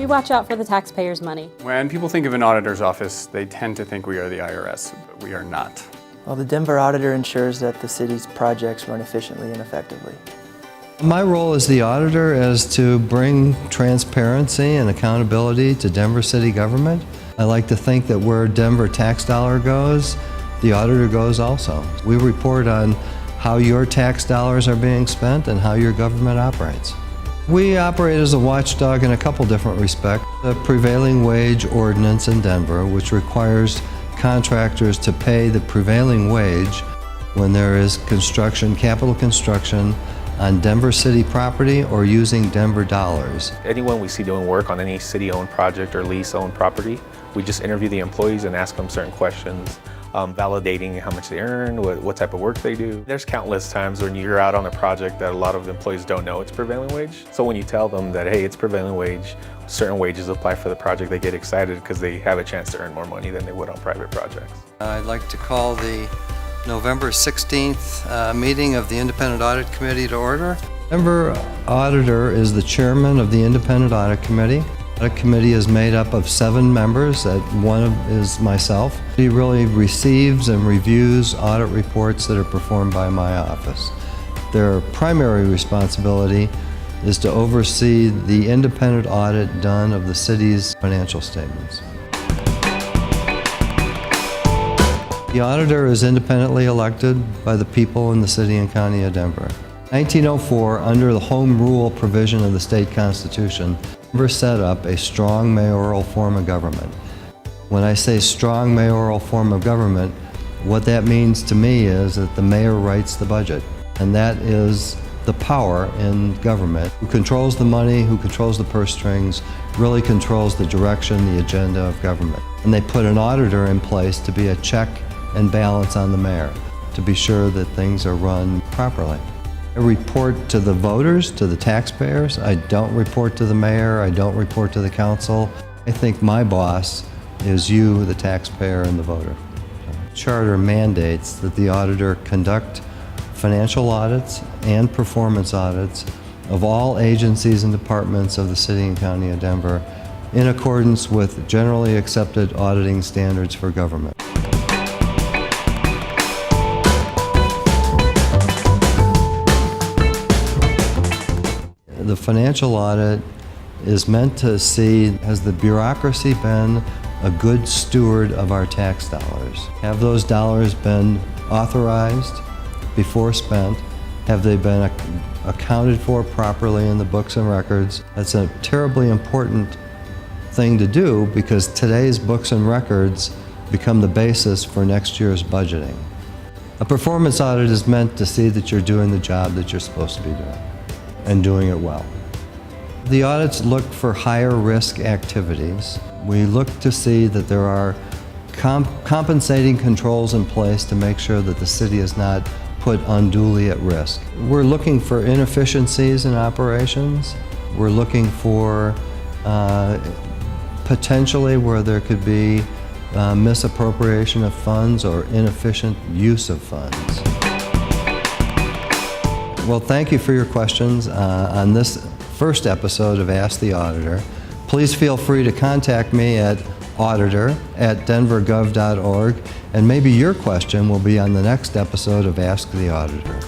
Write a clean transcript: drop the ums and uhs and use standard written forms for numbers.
watch out for the taxpayers' money. When people think of an auditor's office, they tend to think we are the IRS, but we are not. Well, the Denver Auditor ensures that the city's projects run efficiently and effectively. My role as the auditor is to bring transparency and accountability to Denver city government. I like to think that where Denver tax dollar goes, the auditor goes also. We report on how your tax dollars are being spent and how your government operates. We operate as a watchdog in a couple different respects. The prevailing wage ordinance in Denver, which requires contractors to pay the prevailing wage when there is construction, capital construction, on Denver city property or using Denver dollars. Anyone we see doing work on any city-owned project or lease-owned property, we just interview the employees and ask them certain questions, validating how much they earn, what type of work they do. There's countless times when you're out on a project that a lot of employees don't know it's prevailing wage. So when you tell them that, hey, it's prevailing wage, certain wages apply for the project, they get excited because they have a chance to earn more money than they would on private projects. I'd like to call the November 16th meeting of the Independent Audit Committee to order. Denver Auditor is the chairman of the Independent Audit Committee. The Audit Committee is made up of 7 members, one is myself. He really receives and reviews audit reports that are performed by my office. Their primary responsibility is to oversee the independent audit done of the city's financial statements. The auditor is independently elected by the people in the city and county of Denver. 1904, under the home rule provision of the state constitution, Denver set up a strong mayoral form of government. When I say strong mayoral form of government, what that means to me is that the mayor writes the budget, and that is the power in government. Who controls the money, who controls the purse strings, really controls the direction, the agenda of government. And they put an auditor in place to be a check and balance on the mayor, to be sure that things are run properly. I report to the voters, to the taxpayers. I don't report to the mayor, I don't report to the council. I think my boss is you, the taxpayer, and the voter. Charter mandates that the auditor conduct financial audits and performance audits of all agencies and departments of the city and county of Denver in accordance with generally accepted auditing standards for government. The financial audit is meant to see, has the bureaucracy been a good steward of our tax dollars? Have those dollars been authorized before spent? Have they been accounted for properly in the books and records? That's a terribly important thing to do because today's books and records become the basis for next year's budgeting. A performance audit is meant to see that you're doing the job that you're supposed to be doing and doing it well. The audits look for higher risk activities. We look to see that there are compensating controls in place to make sure that the city is not put unduly at risk. We're looking for inefficiencies in operations. We're looking for potentially where there could be misappropriation of funds or inefficient use of funds. Well, thank you for your questions on this first episode of Ask the Auditor. Please feel free to contact me at auditor@denvergov.org, and maybe your question will be on the next episode of Ask the Auditor.